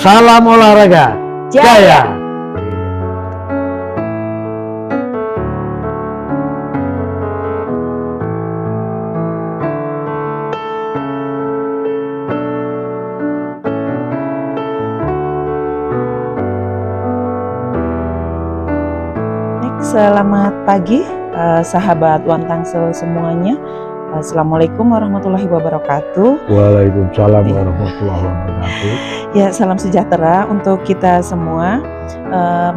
Salam olahraga jaya. Selamat pagi sahabat One Tangsel semuanya. Assalamualaikum warahmatullahi wabarakatuh. Waalaikumsalam warahmatullahi wabarakatuh. Ya, salam sejahtera untuk kita semua.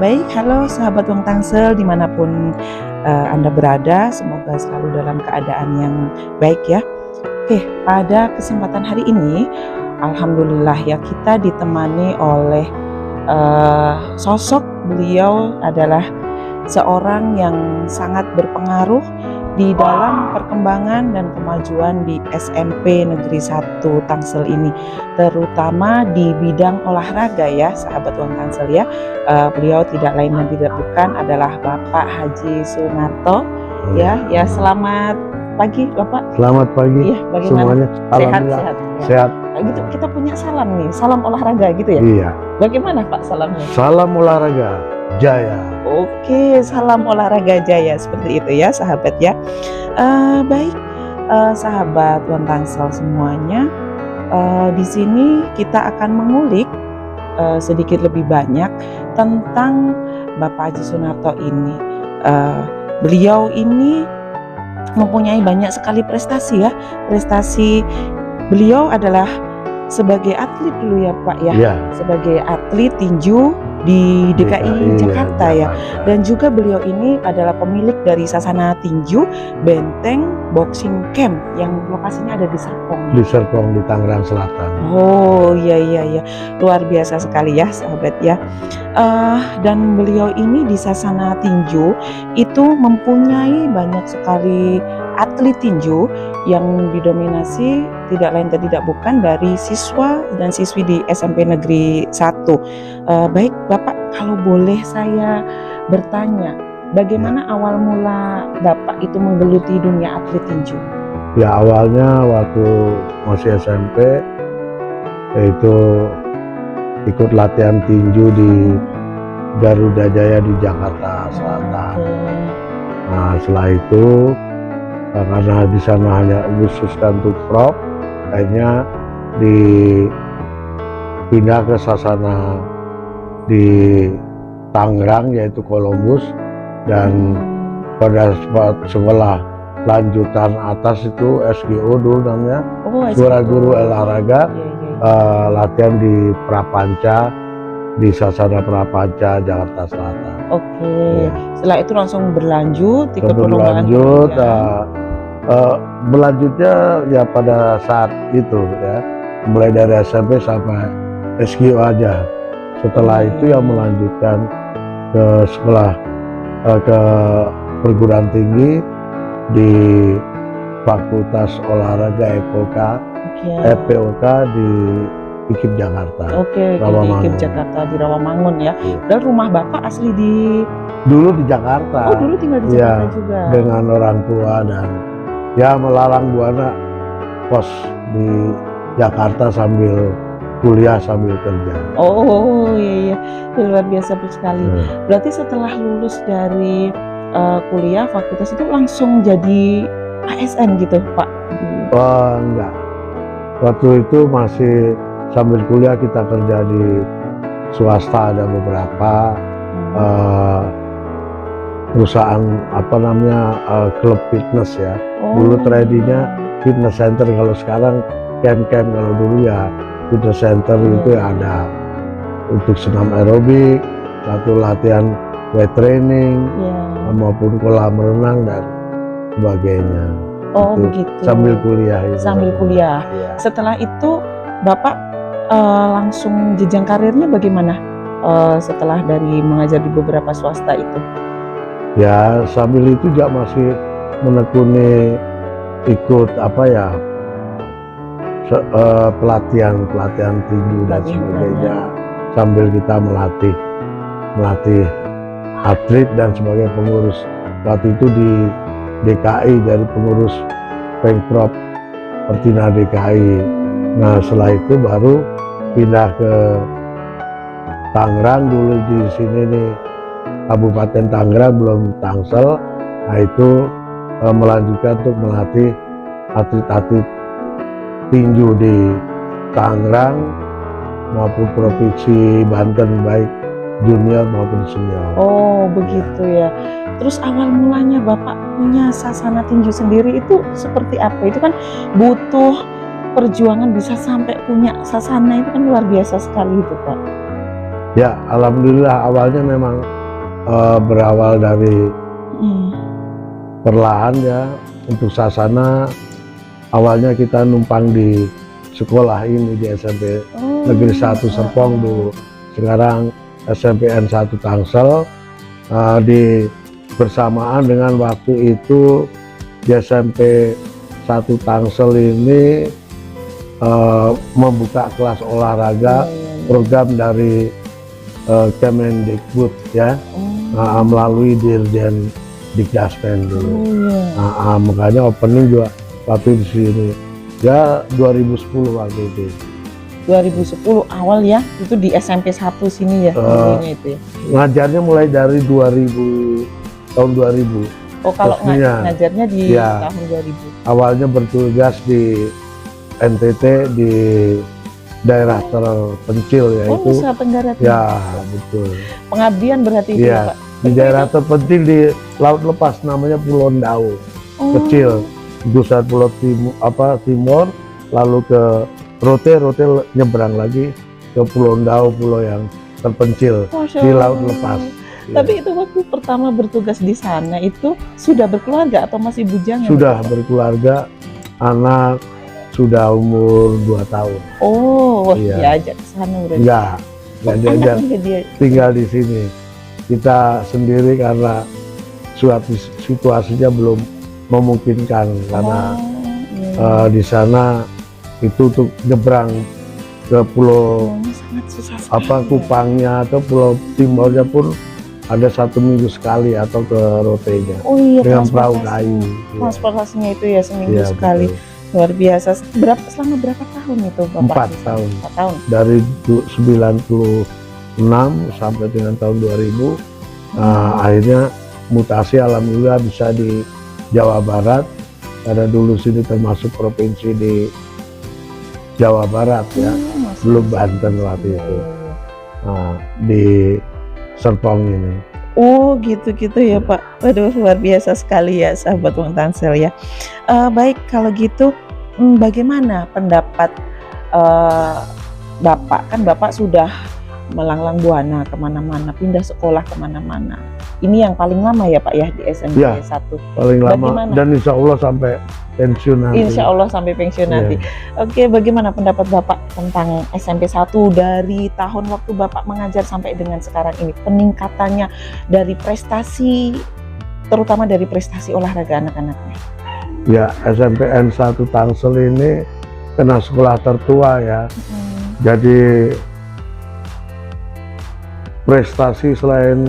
Baik, halo sahabat One Tangsel dimanapun Anda berada, semoga selalu dalam keadaan yang baik ya. Oke, pada kesempatan hari ini alhamdulillah ya, kita ditemani oleh sosok beliau adalah seorang yang sangat berpengaruh di dalam perkembangan dan kemajuan di SMP Negeri 1 Tangsel ini, terutama di bidang olahraga ya sahabat One Tangsel ya. Beliau tidak lain dan tidak bukan adalah Bapak Haji Sunarto ya. Selamat pagi Bapak. Selamat pagi ya, bagaimana? Semuanya. Sehat. Sehat. Gitu, kita punya salam nih, salam olahraga gitu ya. Iya. Bagaimana Pak salamnya? Salam olahraga jaya. Oke, salam olahraga jaya, seperti itu ya sahabat ya. Baik, sahabat One Tangsel semuanya, di sini kita akan mengulik sedikit lebih banyak tentang Bapak Haji Sunarto ini. Beliau ini mempunyai banyak sekali prestasi ya. Prestasi beliau adalah sebagai atlet dulu ya Pak ya. Ya. Sebagai atlet tinju di DKI Jakarta ya. Dan juga beliau ini adalah pemilik dari Sasana Tinju Benteng Boxing Camp yang lokasinya ada di Serpong. Di Serpong di Tangerang Selatan. Oh iya, luar biasa sekali ya sahabat ya. Dan beliau ini di Sasana Tinju itu mempunyai banyak sekali atlet tinju yang didominasi tidak lain dan tidak bukan dari siswa dan siswi di SMP Negeri 1. Baik Bapak, kalau boleh saya bertanya, bagaimana awal mula Bapak itu menggeluti dunia atlet tinju? Ya, awalnya waktu masih SMP yaitu ikut latihan tinju di Garuda Jaya di Jakarta Selatan. Nah, setelah itu karena di sana hanya khususkan untuk prop, akhirnya dipindah ke Sasana di Tangerang yaitu Columbus, dan pada sekolah lanjutan atas itu SGO dulu namanya, Suara Guru Olahraga, latihan di Prapanca, di Sasana Prapanca Jakarta Selatan. Oke. Ya. Setelah itu langsung berlanjut ikut perlombaan. Berlanjutnya ya pada saat itu ya, mulai dari SMP sampai SGO aja. Setelah itu ya melanjutkan ke sekolah ke perguruan tinggi di Fakultas Olahraga FPOK di IKIP Jakarta. Oke, di IKIP Jakarta di Rawamangun ya. Dan rumah Bapak asli dulu di Jakarta. Oh, dulu tinggal di Jakarta juga. Dengan orang tua, dan ya melarang buana kos di Jakarta sambil kuliah sambil kerja. Oh iya, luar biasa sekali. Berarti setelah lulus dari kuliah fakultas itu langsung jadi ASN gitu Pak? Enggak. Waktu itu masih sambil kuliah kita kerja di swasta, ada beberapa perusahaan klub fitness ya. Dulu tradingnya fitness center, kalau sekarang camp. Kalau dulu ya fitness center itu ya ada untuk senam aerobik, satu latihan weight training, maupun kolam renang dan sebagainya. Oh begitu. Sambil kuliah. Sambil kuliah. Ya. Setelah itu Bapak langsung jenjang karirnya bagaimana setelah dari mengajar di beberapa swasta itu? Ya, sambil itu juga masih menekuni ikut pelatihan tinju dan sebagainya, sambil kita melatih atlet dan sebagai pengurus waktu itu di DKI, dari pengurus Pengprov Pertina DKI. Nah, setelah itu baru pindah ke Tangerang dulu di sini nih, Kabupaten Tangerang belum Tangsel. Nah itu melanjutkan untuk melatih atlet-atlet tinju di Tangerang maupun Provinsi Banten, baik junior maupun senior. Oh begitu ya. Terus awal mulanya Bapak punya sasana tinju sendiri itu seperti apa? Itu kan butuh perjuangan, bisa sampai punya sasana itu kan luar biasa sekali itu Pak. Ya, alhamdulillah awalnya memang berawal dari perlahan ya. Untuk sasana awalnya kita numpang di sekolah ini di SMP Negeri 1 Serpong dulu. Sekarang SMPN 1 Tangsel. Di bersamaan dengan waktu itu di SMP 1 Tangsel ini membuka kelas olahraga program dari Kemendikbud ya, melalui Dirjen Dikdaspen dulu. Makanya opening juga waktu di sini ya 2010 waktu itu. 2010 awal ya, itu di SMP 1 sini ya, itu ya. Ngajarnya mulai dari tahun 2000. Oh kalau ngajarnya di ya, tahun 2000. Awalnya bertugas di NTT di daerah terpencil yaitu Nusa Tenggara Timur. Ya betul. Pengabdian berarti itu Ya, Pak. di daerah terpencil di laut lepas namanya Pulau Ndau. Kecil. Pusat Pulau Timur, lalu ke Rote nyebrang lagi ke Pulau Ndau, pulau yang terpencil di laut lepas. Tapi itu waktu pertama bertugas di sana itu sudah berkeluarga atau masih bujang? Sudah berkeluarga, anak sudah umur 2 tahun. Oh, diajak ke sana udah. Enggak diajak, tinggal di sini. Kita sendiri karena suatu situasinya belum memungkinkan karena di sana itu untuk nyebrang ke pulau Kupangnya atau Pulau Timurnya pun ada 1 minggu sekali atau ke Rotenya dengan perahu kayu. Transportasinya itu ya seminggu sekali. Betul. Luar biasa. Selama berapa tahun itu Bapak? 4 tahun. 4 tahun. Dari 96 sampai dengan tahun 2000. Akhirnya mutasi alhamdulillah bisa di Jawa Barat. Karena dulu sini termasuk provinsi di Jawa Barat ya, belum Banten waktu itu. Di Serpong ini. Oh gitu-gitu ya Pak. Waduh luar biasa sekali ya sahabat Wong Tangsel ya. Baik kalau gitu bagaimana pendapat Bapak? Kan Bapak sudah melanglang buana kemana-mana, pindah sekolah kemana-mana. Ini yang paling lama ya Pak ya di SMP 1? Paling lama. Bagaimana? Dan insya Allah sampai pensiun nanti. Insya Allah sampai pensiun nanti. Oke, bagaimana pendapat Bapak tentang SMP 1 dari tahun waktu Bapak mengajar sampai dengan sekarang ini? Peningkatannya dari prestasi, terutama dari prestasi olahraga anak-anaknya. Ya, SMPN 1 Tangsel ini kena sekolah tertua ya. Jadi prestasi selain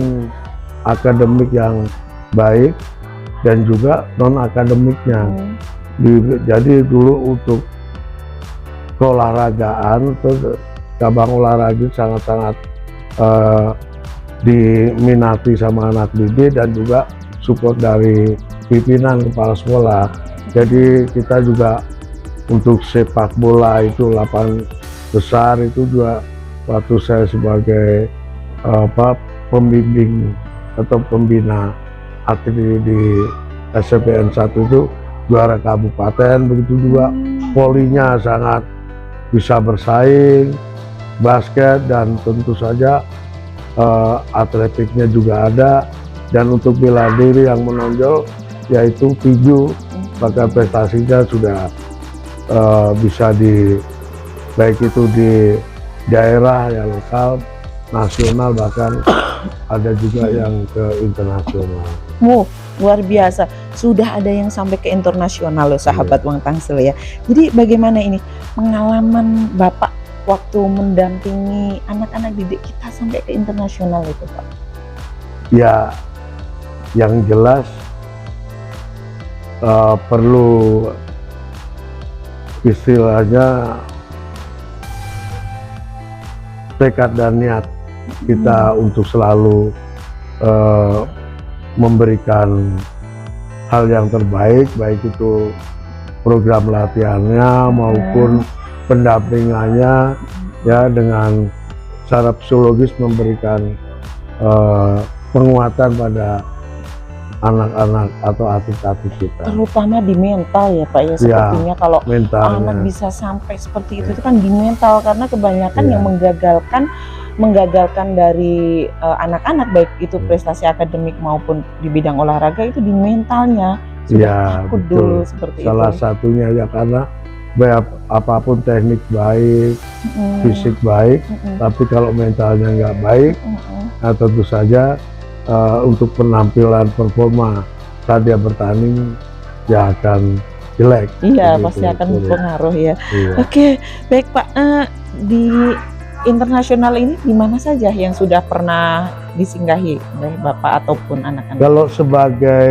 akademik yang baik dan juga non akademiknya. Jadi dulu untuk keolahragaan tuh cabang olahraga sangat-sangat diminati sama anak didik dan juga support dari pimpinan kepala sekolah. Jadi kita juga untuk sepak bola itu lapangan besar itu juga waktu saya sebagai pembimbing atau pembina atlet di SMPN 1 itu juara kabupaten, begitu juga volinya sangat bisa bersaing, basket dan tentu saja atletiknya juga ada, dan untuk bela diri yang menonjol yaitu tinju, maka prestasinya sudah bisa baik itu di daerah yang lokal, nasional, bahkan ada juga yang ke internasional. Luar biasa, sudah ada yang sampai ke internasional loh sahabat Wong Tangsel ya. Jadi bagaimana ini pengalaman Bapak waktu mendampingi anak-anak didik kita sampai ke internasional itu Pak? Ya, yang jelas perlu istilahnya tekad dan niat kita untuk selalu memberikan hal yang terbaik, baik itu program latihannya maupun pendampingannya, ya, dengan secara psikologis memberikan penguatan pada anak-anak atau atlet-atlet kita. Terutama di mental ya Pak ya, sepertinya kalau anak bisa sampai seperti itu kan di mental, karena kebanyakan yang menggagalkan dari anak-anak baik itu prestasi akademik maupun di bidang olahraga itu di mentalnya sudah takut dulu seperti salah itu. Satunya ya karena apapun teknik baik, fisik baik, tapi kalau mentalnya nggak baik, nah tentu saja untuk penampilan performa saat dia bertanding ya akan jelek. Iya, pasti akan berpengaruh ya. Iya. Oke, baik Pak. Di internasional ini di mana saja yang sudah pernah disinggahi oleh Bapak ataupun anak-anak? Kalau sebagai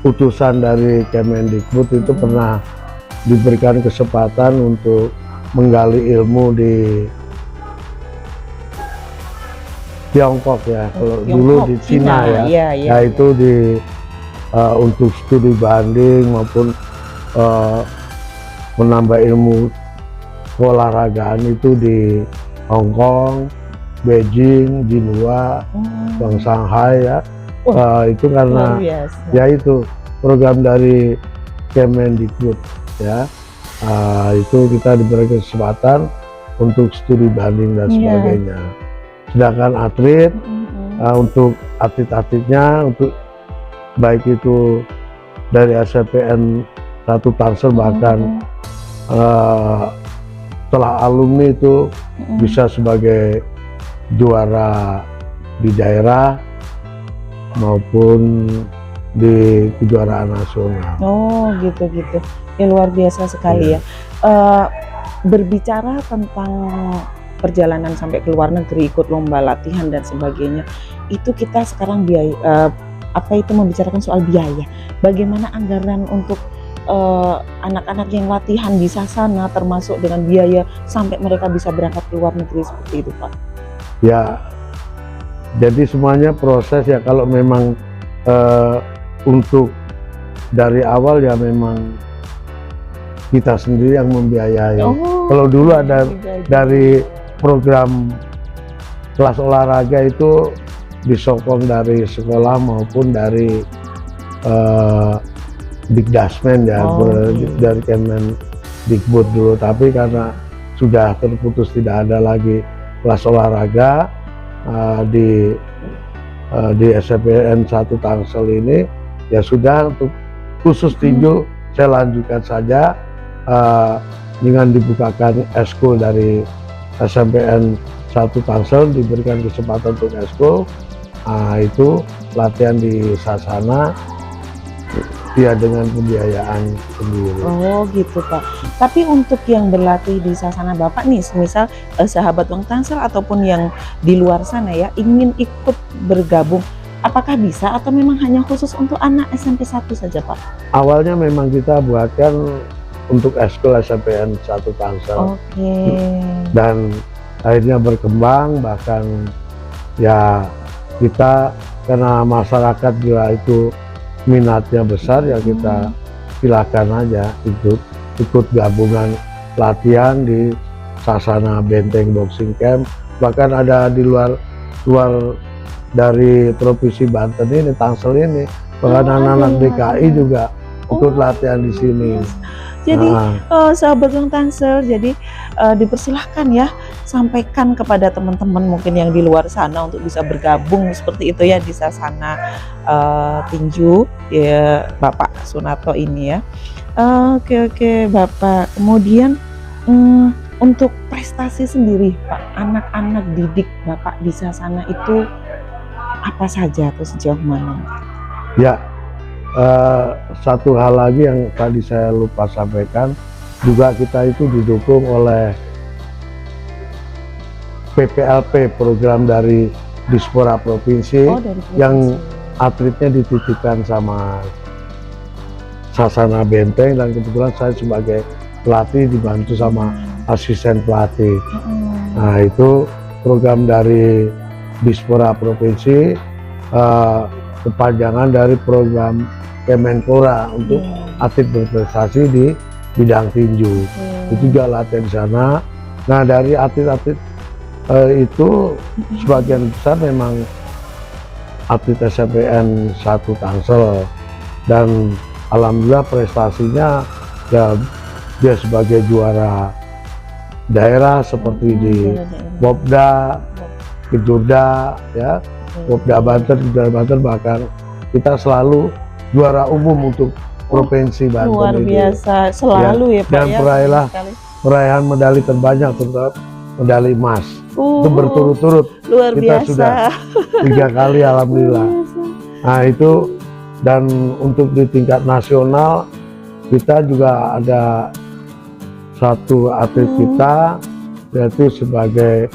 utusan dari Kemendikbud itu pernah diberikan kesempatan untuk menggali ilmu di Tiongkok ya, kalau dulu di Cina ya, yaitu di untuk studi banding maupun menambah ilmu keolahragaan itu di Hong Kong, Beijing, Jinhua, Shanghai ya. Itu karena ya itu program dari Kemendikbud ya, itu kita diberi kesempatan untuk studi banding dan sebagainya. Sedangkan atlet untuk atlet-atletnya, untuk baik itu dari SPN 1 Tangsel bahkan setelah alumni itu bisa sebagai juara di daerah maupun di kejuaraan nasional. Oh gitu-gitu, ya luar biasa sekali ya. Berbicara tentang perjalanan sampai ke luar negeri, ikut lomba latihan dan sebagainya, itu kita sekarang biaya, membicarakan soal biaya. Bagaimana anggaran untuk anak-anak yang latihan di Sasana, termasuk dengan biaya sampai mereka bisa berangkat ke luar negeri seperti itu Pak? Ya, jadi semuanya proses ya. Kalau memang untuk dari awal ya memang kita sendiri yang membiayai. Kalau dulu ada dari program kelas olahraga itu disokong dari sekolah maupun dari Dikdasmen ya, dari Kemendikbud dulu. Tapi karena sudah terputus, tidak ada lagi kelas olahraga di SPN 1 Tangsel ini, ya sudah untuk khusus tinju saya lanjutkan saja dengan dibukakan eskul dari SPN 1 Tangsel, diberikan kesempatan untuk eskul, itu latihan di Sasana ya dengan pembiayaan sendiri. Oh gitu Pak. Tapi untuk yang berlatih di Sasana Bapak nih, misal sahabat Wong Tangsel ataupun yang di luar sana ya, ingin ikut bergabung, apakah bisa atau memang hanya khusus untuk anak SMP 1 saja Pak? Awalnya memang kita buatkan untuk eskul SPN 1 Tangsel. Dan akhirnya berkembang, bahkan ya kita karena masyarakat juga itu minatnya besar ya kita silakan aja ikut gabungan latihan di Sasana Benteng Boxing Camp. Bahkan ada di luar dari provinsi Banten ini, Tangsel ini, bahkan anak-anak DKI juga ikut latihan di sini. Jadi sahabat Wong Tangsel, jadi dipersilahkan ya, sampaikan kepada teman-teman mungkin yang di luar sana untuk bisa bergabung seperti itu ya di Sasana tinju ya Bapak Sunarto ini ya. Oke Bapak. Kemudian untuk prestasi sendiri Pak, anak-anak didik Bapak di Sasana itu apa saja atau sejauh mana? Ya, satu hal lagi yang tadi saya lupa sampaikan, juga kita itu didukung oleh PPLP, program dari Dispora Provinsi, yang atletnya dititipkan sama Sasana Benteng, dan kebetulan saya sebagai pelatih dibantu sama asisten pelatih. Nah itu program dari Dispora Provinsi, kepanjangan dari program Kemenpora untuk atlet berprestasi di bidang tinju. Itu juga latihan di sana. Nah dari atlet-atlet itu sebagian besar memang atlet SMPN 1 Tangsel, dan alhamdulillah prestasinya ya dia sebagai juara daerah seperti di Popda, Kejurda, ya, Popda Banten, Kejurda Banten, bahkan kita selalu juara umum untuk Provinsi Banten. Luar biasa, selalu ya Pak dan ya. peraihan medali terbanyak, terutama medali emas. Itu berturut-turut luar kita biasa. sudah 3 kali alhamdulillah. Nah itu, dan untuk di tingkat nasional kita juga ada satu atlet kita yaitu sebagai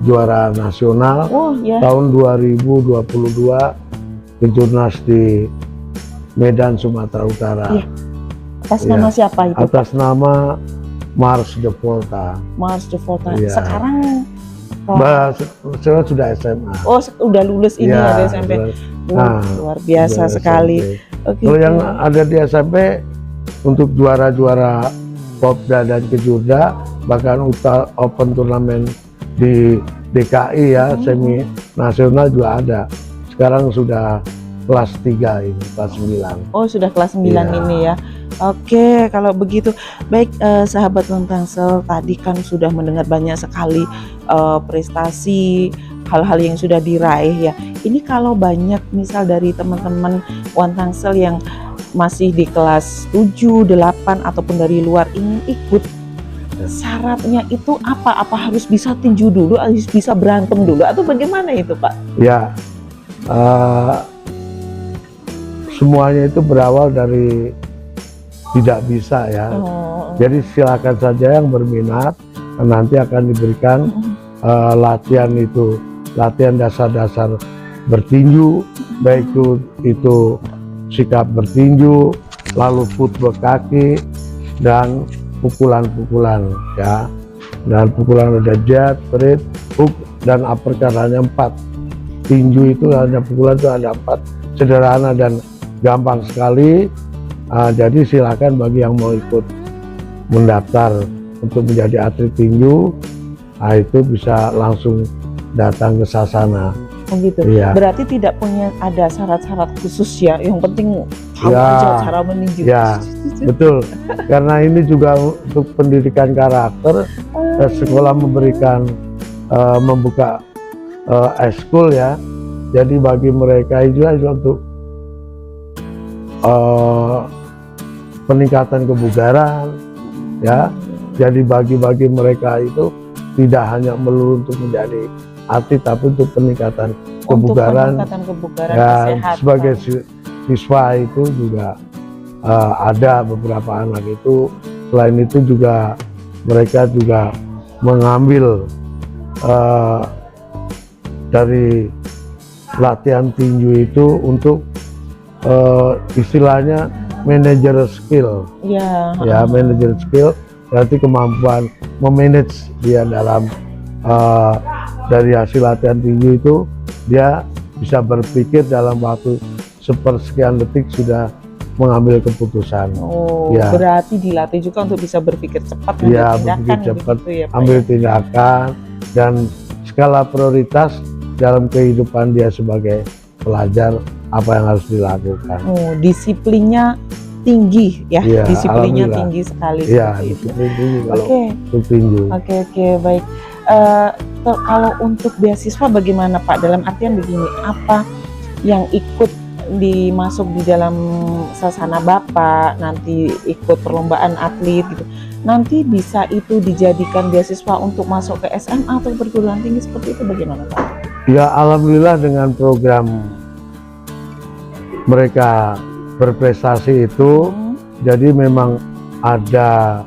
juara nasional tahun 2022 Kejurnas di Medan, Sumatera Utara. Atas nama siapa itu? Atas nama Mars de Volta. Mars de Volta. Iya. Sekarang saya sudah SMA. Oh, udah lulus ini ya, di SMP. Luar biasa sekali. Kalau yang ada di SMP untuk juara-juara Popda dan Kejurda, bahkan open turnamen di DKI ya, semi nasional juga ada. Sekarang sudah kelas 3 ini, kelas 9. Oh, sudah kelas 9 ini ya. Oke, kalau begitu baik, sahabat Wong Tangsel, tadi kan sudah mendengar banyak sekali prestasi, hal-hal yang sudah diraih ya. Ini kalau banyak misal dari teman-teman Wong Tangsel yang masih di kelas 7, 8 ataupun dari luar ingin ikut, syaratnya itu apa? Apa harus bisa tinju dulu, harus bisa berantem dulu, atau bagaimana itu Pak? Ya, semuanya itu berawal dari tidak bisa ya. Jadi silakan saja yang berminat, nanti akan diberikan latihan itu, latihan dasar-dasar bertinju, baik itu sikap bertinju, lalu footwork kaki, dan pukulan-pukulan ya. Dan pukulan ada jab, straight, hook, dan uppercut, hanya 4. Tinju itu hanya pukulan itu ada 4, sederhana dan gampang sekali. Jadi silakan bagi yang mau ikut mendaftar untuk menjadi atlet tinju, itu bisa langsung datang ke Sasana. Oh gitu. Iya. Berarti tidak punya ada syarat-syarat khusus ya, yang penting tahu aja cara meninju. Ya, betul. Karena ini juga untuk pendidikan karakter, sekolah memberikan membuka eskul ya. Jadi bagi mereka juga untuk peningkatan kebugaran ya. Jadi bagi mereka itu tidak hanya melulu untuk menjadi atlet, tapi untuk peningkatan kebugaran dan kesehatan. Sebagai siswa itu juga ada beberapa anak itu. Selain itu juga mereka juga mengambil dari latihan tinju itu untuk istilahnya manager skill. Ya, manager skill berarti kemampuan memanage dia dalam dari hasil latihan tinju itu, dia bisa berpikir dalam waktu sepersekian detik sudah mengambil keputusan. Ya. Berarti dilatih juga untuk bisa berpikir cepat, ya, berpikir cepat, ya, ambil tindakan, dan skala prioritas dalam kehidupan dia sebagai pelajar, apa yang harus dilakukan. Disiplinnya tinggi ya, disiplinnya tinggi sekali. Iya, disiplin tinggi kalau untuk tinju. Oke, baik. Kalau untuk beasiswa bagaimana Pak? Dalam artian begini, apa yang ikut dimasuk di dalam Sasana Bapak, nanti ikut perlombaan atlet gitu, nanti bisa itu dijadikan beasiswa untuk masuk ke SMA atau perguruan tinggi seperti itu, bagaimana Pak? Ya, alhamdulillah dengan program mereka berprestasi itu, jadi memang ada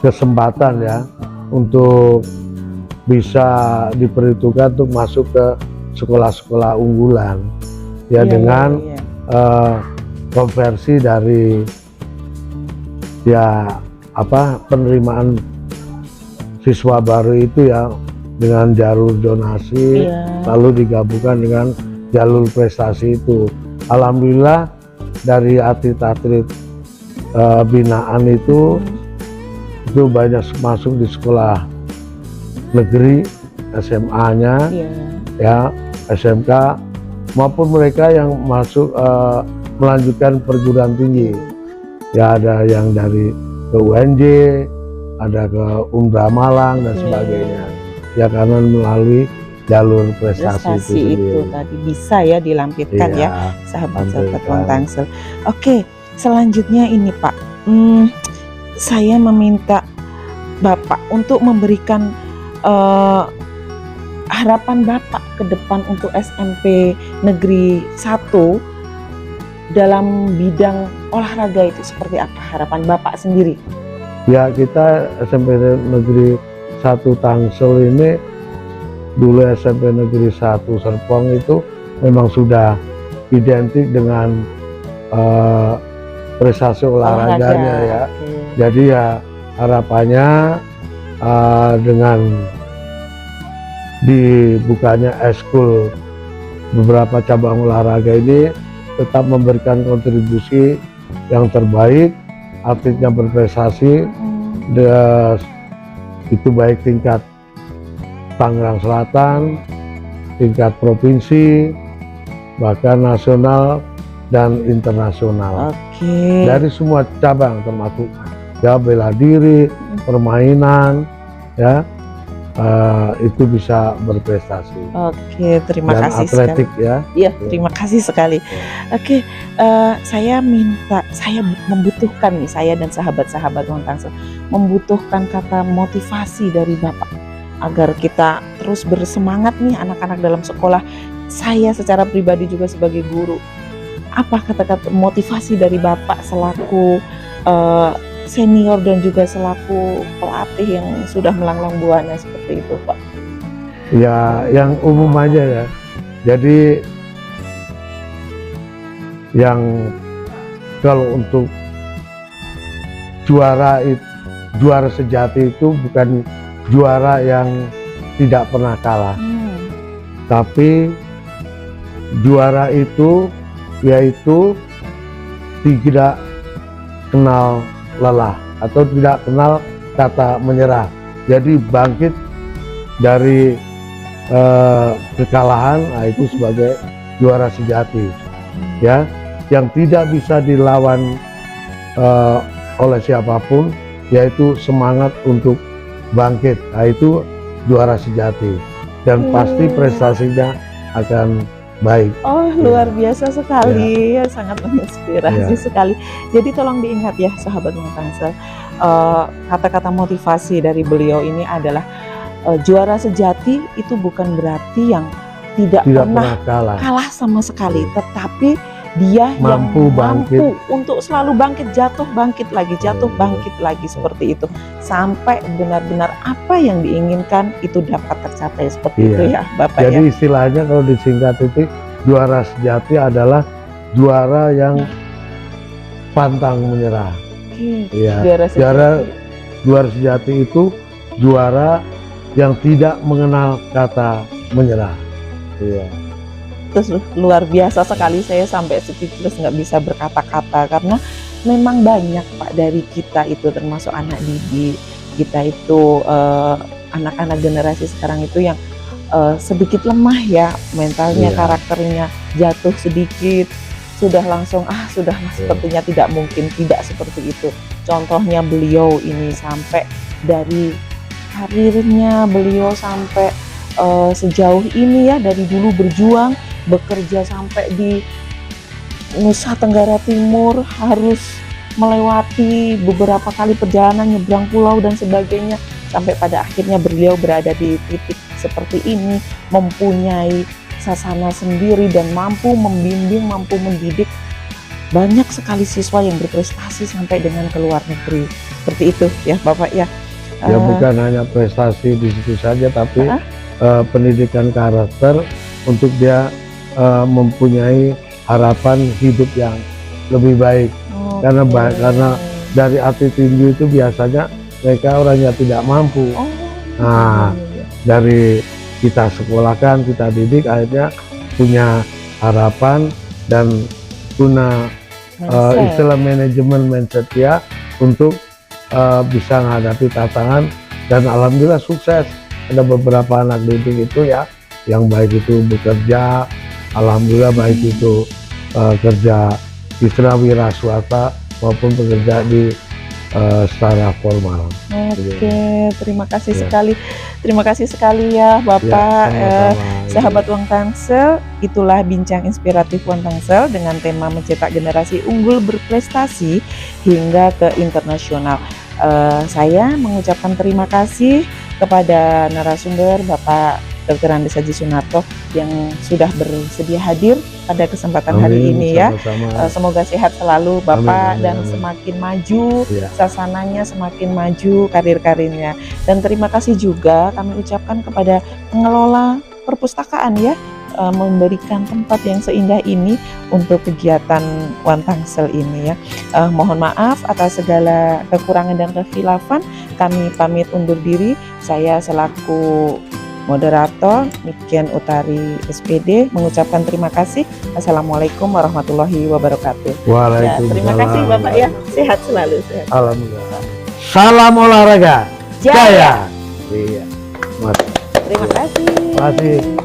kesempatan ya untuk bisa diperhitungkan untuk masuk ke sekolah-sekolah unggulan ya, konversi dari ya penerimaan siswa baru itu ya dengan jalur donasi, lalu digabungkan dengan jalur prestasi itu. Alhamdulillah dari atlet-atlet binaan itu banyak masuk di sekolah negeri, SMA-nya, ya SMK, maupun mereka yang masuk melanjutkan perguruan tinggi. Ya ada yang dari ke UNJ, ada ke Umbra Malang dan sebagainya. Ya karena melalui jalur prestasi itu tadi bisa ya dilampirkan ya sahabat-sahabat Uang Tangsel. Oke, selanjutnya ini Pak, saya meminta Bapak untuk memberikan harapan Bapak ke depan untuk SMP Negeri 1 dalam bidang olahraga itu seperti apa harapan Bapak sendiri? Ya kita SMP Negeri 1 Tangsel ini, dulu SMP Negeri 1 Serpong itu memang sudah identik dengan prestasi olahraganya ya. Jadi ya harapannya dengan dibukanya eskul beberapa cabang olahraga ini tetap memberikan kontribusi yang terbaik, atletnya berprestasi, itu baik tingkat Tangerang Selatan, tingkat provinsi, bahkan nasional dan internasional. Dari semua cabang termasuk ya bela diri, permainan, ya itu bisa berprestasi. Terima dan kasih atletik sekali. ya. Iya, terima kasih sekali. Saya membutuhkan nih, saya dan sahabat-sahabat Uang Tangsel membutuhkan kata motivasi dari Bapak agar kita terus bersemangat nih anak-anak dalam sekolah. Saya secara pribadi juga sebagai guru, apa kata-kata motivasi dari Bapak selaku senior dan juga selaku pelatih yang sudah melanglang buana seperti itu Pak? Ya yang umum aja ya. Jadi yang kalau untuk juara sejati itu bukan juara yang tidak pernah kalah, tapi juara itu yaitu tidak kenal lelah atau tidak kenal kata menyerah. Jadi bangkit dari kekalahan, itu sebagai juara sejati ya, yang tidak bisa dilawan oleh siapapun, yaitu semangat untuk bangkit. Itu juara sejati dan pasti prestasinya akan baik. Luar biasa sekali, sangat menginspirasi sekali. Jadi tolong diingat ya sahabat Uang Tangsel, kata-kata motivasi dari beliau ini adalah juara sejati itu bukan berarti yang tidak pernah kalah sama sekali, tetapi dia mampu untuk selalu bangkit, jatuh bangkit lagi, seperti itu, sampai benar-benar apa yang diinginkan itu dapat tercapai seperti itu ya Bapak. Jadi istilahnya kalau disingkat itu juara sejati adalah juara yang pantang menyerah. Juara sejati itu juara yang tidak mengenal kata menyerah. Terus luar biasa sekali, saya sampai speechless, nggak bisa berkata-kata, karena memang banyak Pak dari kita itu, termasuk anak didik kita itu, anak-anak generasi sekarang itu yang sedikit lemah ya mentalnya, karakternya, jatuh sedikit sudah langsung sepertinya tidak mungkin, tidak seperti itu. Contohnya beliau ini sampai dari karirnya beliau sampai sejauh ini ya, dari dulu berjuang bekerja sampai di Nusa Tenggara Timur, harus melewati beberapa kali perjalanan nyebrang pulau dan sebagainya, sampai pada akhirnya beliau berada di titik seperti ini, mempunyai sasana sendiri dan mampu membimbing, mampu mendidik banyak sekali siswa yang berprestasi sampai dengan ke luar negeri. Seperti itu ya Bapak ya. Ya bukan hanya prestasi di situ saja, tapi pendidikan karakter untuk dia mempunyai harapan hidup yang lebih baik. Karena dari atlet tinju itu biasanya mereka orang yang tidak mampu. Oh, Nah, iya. dari kita sekolahkan, kita didik, akhirnya punya harapan dan punya Mindset. istilah manajemen mindset ya untuk bisa menghadapi tantangan, dan alhamdulillah sukses. Ada beberapa anak didik itu ya yang baik itu bekerja, alhamdulillah baik itu kerja di wira swasta maupun bekerja di secara formal. Oke, terima kasih Ya. sekali. Terima kasih sekali ya Bapak. sama-sama. Sahabat Uang Tangsel, itulah bincang inspiratif Uang Tangsel dengan tema mencetak generasi unggul berprestasi hingga ke internasional. Saya mengucapkan terima kasih kepada narasumber Bapak Dr. Andes Haji Sunarto yang sudah bersedia hadir pada kesempatan hari Amin, ini ya. sama-sama. Semoga sehat selalu Bapak Amin, dan amin. semakin maju, Ya. sasananya semakin maju, karir-karirnya. Dan terima kasih juga kami ucapkan kepada pengelola perpustakaan ya, memberikan tempat yang seindah ini untuk kegiatan Wan Tangsel ini ya. Mohon maaf atas segala kekurangan dan kekhilafan. Kami pamit undur diri. Saya selaku moderator Niken Utari SPD mengucapkan terima kasih. Assalamualaikum warahmatullahi wabarakatuh. Ya, Waalaikumsalam. terima kasih Bapak ya. Sehat selalu. Sehat. Alhamdulillah. Salam olahraga Jaya. jaya. Iya. Terima kasih. Terima kasih.